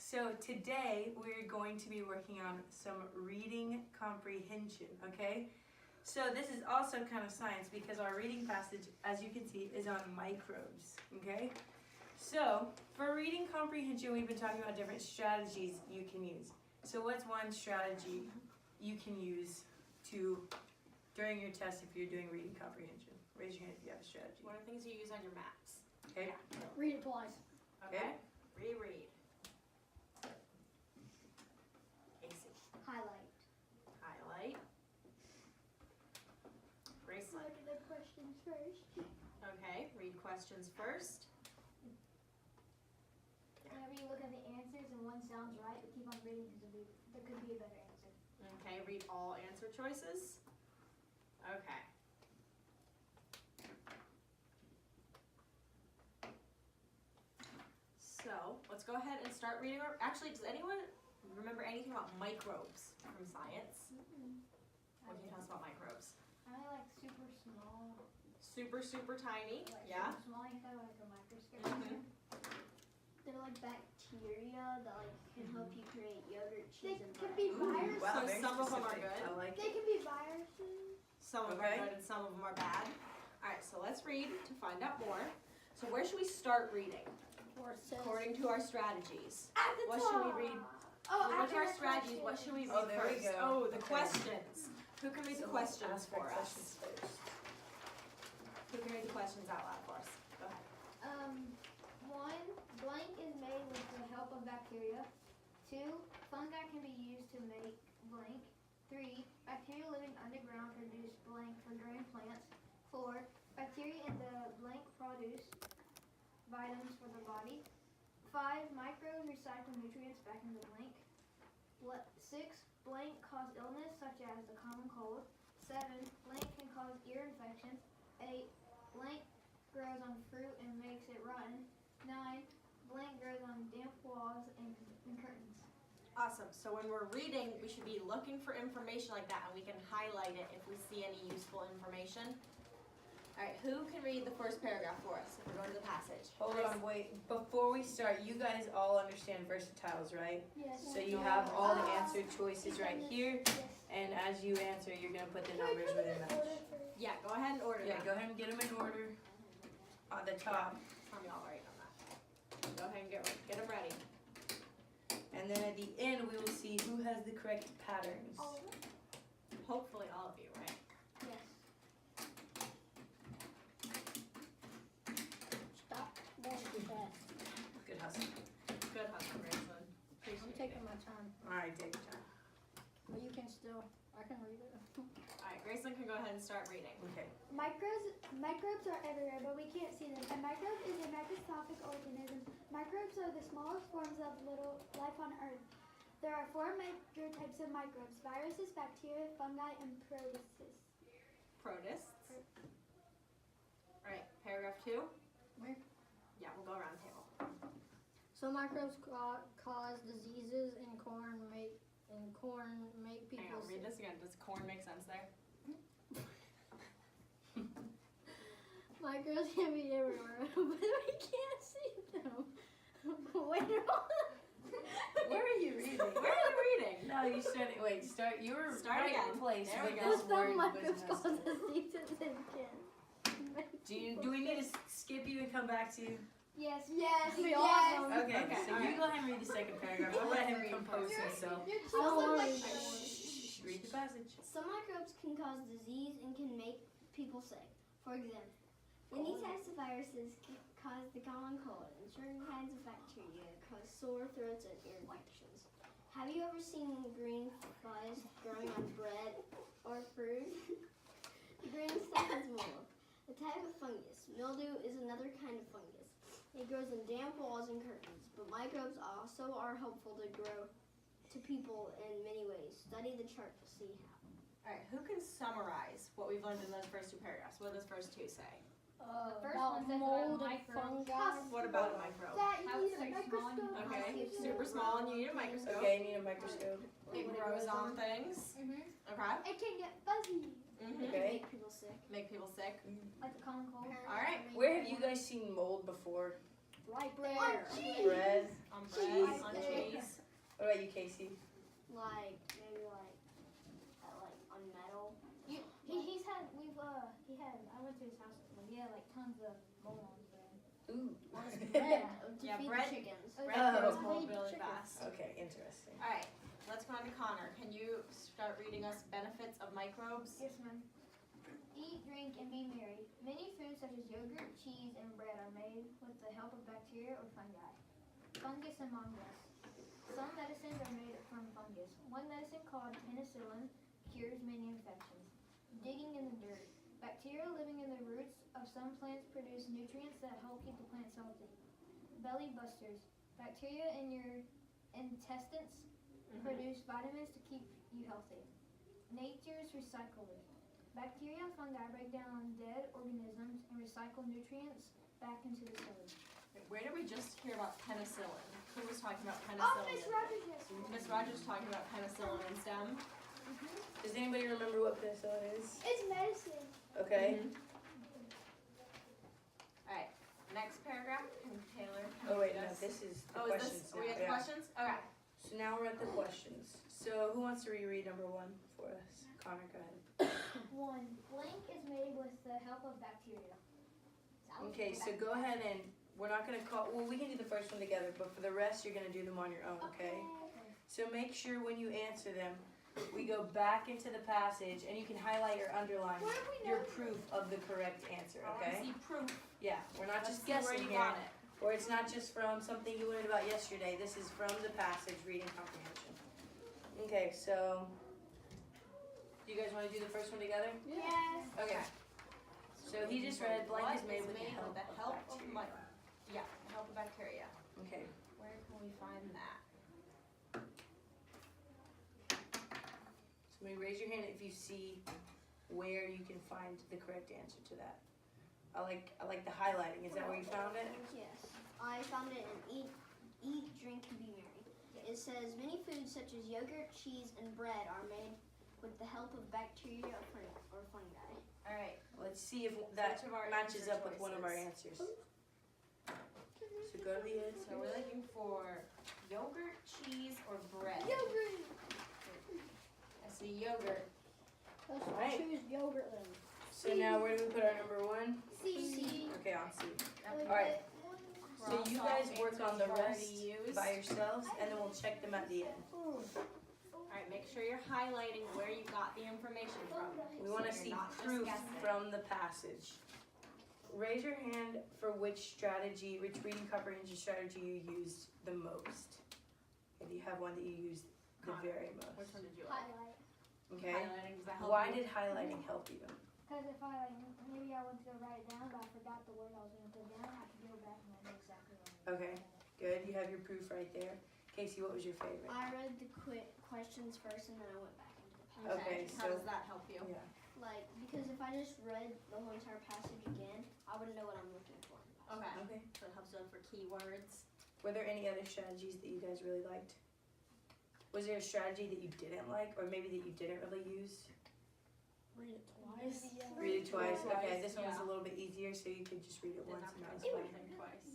So today we're going to be working on some reading comprehension, okay? So this is also kind of science because our reading passage, as you can see, is on microbes, okay? So for reading comprehension, we've been talking about different strategies you can use. So what's one strategy you can use during your test if you're doing reading comprehension? Raise your hand if you have a strategy. What are things you use on your maps? Okay. Yeah. Read it twice. Okay. Reread. Casey. Highlight. Highlight. Graceland. Look at the questions first. Okay. Read questions first. Whenever you look at the answers and one sounds right, but keep on reading because there could be a better answer. Okay. Read all answer choices. Okay. So let's go ahead and start reading. Actually, does anyone remember anything about microbes from science? What can you tell us about microbes? I like super small. Super, super tiny. Like Yeah. super small, you have like a microscope. Mhm. They're like bacteria that like can help you create yogurt, cheese, and Could bread. be Ooh, viruses. wow, So very some of them are specific. good. I like They it. can be viruses. Some of them Okay. are good and some of them are bad. All right, so let's read to find out more. So where should we start reading? According to our strategies. At the What top. should we read? Oh, What's after our the strategies? What should we read Oh, there we first? go. Oh, the Okay. questions. Who can read the So questions ask our for us? questions first. Who can read the questions out loud for us? Go ahead. 1, blank is made with the help of bacteria. 2, fungi can be used to make blank. 3, bacteria living underground produce blank for growing plants. 4, bacteria in the blank produce vitamins for the body. 5, microbes recycle nutrients back in the blank. 6, blank cause illness such as the common cold. 7, blank can cause ear infections. 8, blank grows on fruit and makes it rotten. 9, blank grows on damp walls and curtains. Awesome. So when we're reading, we should be looking for information like that, and we can highlight it if we see any useful information. All right, who can read the first paragraph for us if we're going to the passage? Hold on, wait. Before we start, you guys all understand versatiles, right? Yes. So you have all the answer choices right here, and as you answer, you're gonna put the numbers where they match. Yeah, go ahead and order Yeah, them. go ahead and get them in order on the top, Tell me all right on that. Go ahead and get them ready. and then at the end, we will see who has the correct patterns. Hopefully all of you, right? Yes. Stop. That's too fast. Good hustle. Good hustle, Graceland. I'm Appreciate it. taking my time. All right, take your time. But you can still, I can read it. All right, Graceland can go ahead and start reading. Okay. Microbes are everywhere, but we can't see them. A microbe is a microscopic organism. Microbes are the smallest forms of little life on Earth. There are 4 major types of microbes: viruses, bacteria, fungi, and protists. Protists. All right, paragraph 2. Me? Yeah, we'll go around the table. So microbes cause diseases in corn, make people Hang on, read sick. this again. Does corn make sense there? Microbes can be everywhere, but we can't see them. Wait, Where are you reading? Where are you reading? No, you started. Wait, start. You were Start right again. in place, There but we this go. Some word microbes was cause messed up. diseases and can. Do we need to skip you and come back to you? Yes, Yes, we yes. all know. Okay, Okay, so all you right. go ahead and read the second paragraph. I'll let him compose himself. I don't want to read that one. Shh, read the passage. Some microbes can cause disease and can make people sick. For example, many types of viruses can cause the common cold, and certain kinds of bacteria cause sore throats and ear infections. Have you ever seen green flies growing on bread or fruit? The green stuff is mold, a type of fungus. Mildew is another kind of fungus. It grows in damp walls and curtains, but microbes also are helpful to grow to people in many ways. Study the chart to see how. All right, who can summarize what we've learned in those first 2 paragraphs? What do those first 2 say? About first one says mold about and microbes. fungi. What about a microbe? That How you it's need a so small. microscope. Okay, super small and you need a microscope. Okay, need a microscope. It grows on things. Okay. It can get fuzzy. Mhm. Okay. Make people sick. Make people sick. Like the common cold. All right. Where have you guys seen mold before? Right there. Bread. On Cheese. bread, on cheese. What about you, Casey? Like maybe like on metal. He had I went to his house and he had like tons of bowls bread. Ooh. Bread to Yeah, feed bread. the chickens. Bread Oh. grows cold Feed really chickens. fast. Okay, interesting. Alright, let's go on to Connor. Can you start reading us benefits of microbes? Yes, ma'am. Eat, drink, and be merry. Many foods such as yogurt, cheese, and bread are made with the help of bacteria or fungi. Fungus among us. Some medicines are made from fungus. One medicine called penicillin cures many infections. Digging in the dirt. Bacteria living in the roots of some plants produce nutrients that help keep the plants healthy. Belly busters. Bacteria in your intestines produce vitamins to keep you healthy. Nature's recycler. Bacteria and fungi break down dead organisms and recycle nutrients back into the soil. Where did we just hear about penicillin? Who was talking about Oh, penicillin? Miss Rogers, yes. Miss Rogers talking about penicillin in STEM. Does anybody remember what penicillin is? It's medicine. Okay. Alright, next paragraph. Can Taylor? Oh wait, no, read us? this is the Oh, is questions this? now. We have the Yeah. questions? Okay. So now we're at the questions. So who wants to reread number 1 for us? Connor, go ahead. 1. Blank is made with the help of bacteria. Okay, so go ahead and we're not gonna call. Well, we can do the first one together, but for the rest, you're gonna do them on your own. Okay. So make sure when you answer them, we go back into the passage and you can highlight or underline Where do we your know? proof of the correct answer. I want to Okay. see proof. Yeah, we're not Let's just see where guessing you here. got it. Or it's not just from something you learned about yesterday. This is from the passage, reading comprehension. Okay, so do you guys want to do the first one together? Yes. Okay. So he just read blank What is made is with the help of bacteria. Yeah, the help of bacteria. Okay. Where can we find that? Somebody raise your hand if you see where you can find the correct answer to that. I like the highlighting. Is that where you found it? Yes. I found it in Eat, Drink, and Be Merry. It says many foods such as yogurt, cheese, and bread are made with the help of bacteria or fungi. Alright, Let's see if that which of our matches answer up with one of our choices? answers. So go to the answer. So we're looking for yogurt, cheese, or bread. Yogurt. I see yogurt. Let's Right. choose yogurt then. So now where do we put our number 1? C. Okay, on C. Alright. Alright, so Cross you off guys work answers on the you've already rest used. by yourselves and then we'll check them at the end. Alright, make sure you're highlighting where you got the information from. We want to So see you're not just proof guessing. from the passage. Raise your hand for which reading comprehension strategy you used the most. And you have one that you used the Connor, very Which most. one did you like? Highlight. Okay. Highlighting, does that help Why you? did highlighting help you? Because if I maybe I went to go write it down, but I forgot the word I was going to put down, I could go back and I know exactly what I Okay. Good. You have your proof right there. Casey, what was your favorite? I read the questions first and then I went back into the passage. Okay, How so does that help you? yeah. Like, because if I just read the whole entire passage again, I wouldn't know what I'm looking for. Okay. Okay. So it helps you look for keywords. Were there any other strategies that you guys really liked? Was there a strategy that you didn't like, or maybe that you didn't really use? Read it twice. Read it twice. Okay, Twice, this one was yeah. a little bit easier, so you could just read it Did once not and that was read fine. everything twice.